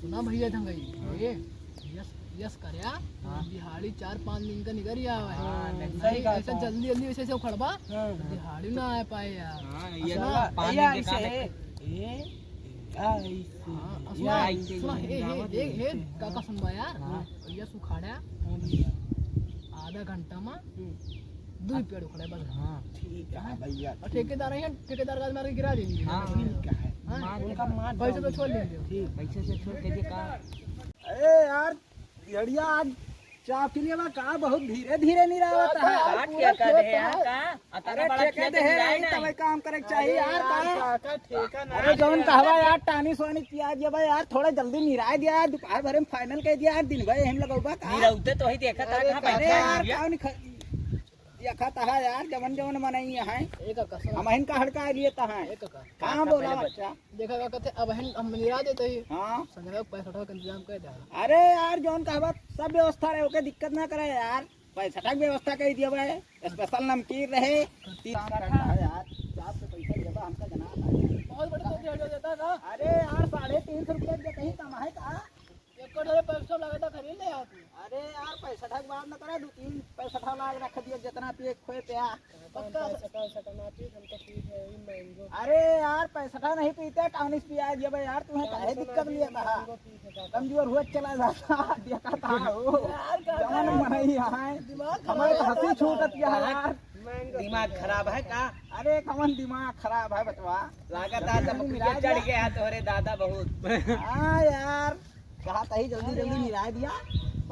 सुना भैया धंगई ये यस यस करया दिहाड़ी 4-5 दिन का निकल गया है। सही कहा ऐसे जल्दी जल्दी वैसे से खड़बा दिहाड़ी ना आ पाए यार। ये पानी के काम सुना हे काका सुनबा यार भैया सुखाड़ा आधा घंटा में 2 पेड़ उखड़े बस। ठीक है भैया। और ठेकेदार है ठेकेदार का मार के गिरा देंगे। ठीक है उनका पैसे तो छोड़ लेंगे। ठीक पैसे से छोड़ के का। अरे यार दिहड़िया आज चाप के लिए का बहुत धीरे धीरे नहीं रहता है। क्या कर दे यार का अरे ठेके दे है तब काम करे के चाहिए यार का ठेका ना। अरे जौन कहवा यार टानी सोनी पियाज ये भाई यार थोड़ा जल्दी निराय दिया यार दोपहर भरे में फाइनल कह दिया यार दिन भाई हम लगौबा का निरौते तो ही देखा था कहां अरे यार कौन देखा था यार जवन जवन मनई है एक कसम हम इनका हड़का लिए ता है एक का कहां बोला बच्चा देखा का कहते अब हम निरा देते ही हां संजय पैसा उठा के इंतजाम कर दे। अरे यार जौन कहवा सब व्यवस्था रहे ओके दिक्कत ना करे यार पैसा तक व्यवस्था कर दिया भाई स्पेशल नमकीन रहे 3 यार चाप से पैसा देबा हमका जना बहुत बड़ा तो दिया देता था। अरे यार 350 रुपया दे कहीं कमाए का एक करोड़ पैसा लगाता खरीद ले आप। अरे यार पैसा ढक बात न करे 2-3 पैसा ढक लाग रख दिया जितना पिए खोए पे पक्का पैसा ना पी हम तो पी है मैंगो। अरे यार पैसा ढक नहीं पीते टाउनिस पिया दिया भाई यार तुम्हें काहे दिक्कत लिया था कमजोर हुआ चला जाता देखा था वो जवान मनई है हमारे तो हंसी छूटत गया यार दिमाग खराब है का। अरे कमन दिमाग खराब है बचवा लागत आज मुखिया चढ़ गया तोरे दादा बहुत। हां यार कहा तही जल्दी जल्दी निराय दिया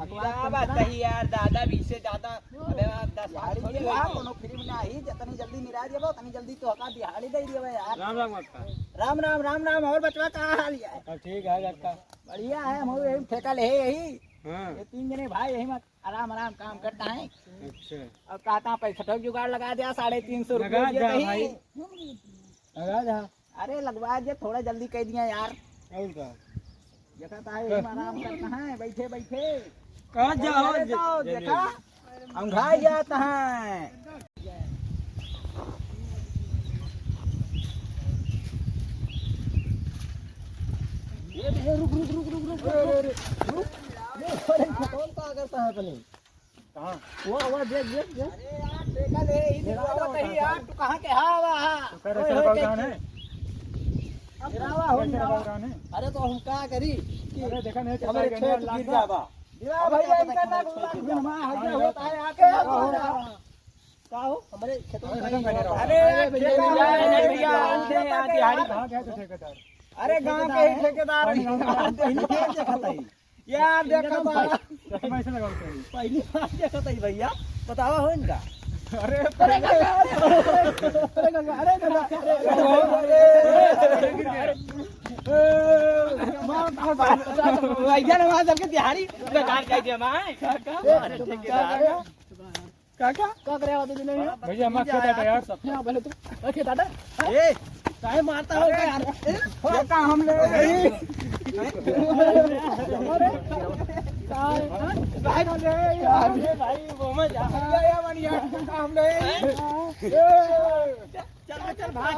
क्या बात है यार दादा भी से ज्यादा अबे 10 दिहाड़ी दिए यार कोनो फ्री में नहीं जितनी जल्दी निराय दिया उतनी जल्दी तो हका दिहाड़ी दे दिया यार। राम राम आपका। राम राम राम राम और बचवा का हाल है ठीक है आपका बढ़िया है हम यही ठेका ले यही हां ये 3 जने भाई यही में आराम आराम काम करता है। अच्छा अब कहता पैसा ठोक जुगाड़ लगा दिया 350 रुपये लगा जा। अरे लगवा दिया थोड़ा जल्दी कह दिया यार और का देखा है आराम करना है बैठे बैठे कहां जाओ देखा हम घाय जाता है। ये रुक रुक रुक रुक रुक रुक कौन का करता है अपनी कहां वो आवाज देख देख देख। अरे यार देखा ले इधर कहीं यार तू कहां के हावा है गिरावा हो है। अरे तो हम क्या करी अरे देखा नहीं हमारे खेत गिर जावा गिरा भैया इनका ना घुमा हल्ला होता है आके का हो हमारे खेतों में अरे भैया दिहाड़ी कहां गया ठेकेदार। अरे गांव के ही ठेकेदार यार देखा पैसे लगाओ पहली बार देखा था भैया बतावा हो इनका। अरे अरे दिहाड़ी बेकार कह दिया मैं काका का करे आते दिन में भैया मत खेता यार सब हां पहले तू रखे दादा ए काहे मारता हो यार काका हम ले भाई भाई वो में जा हम ले चल भाग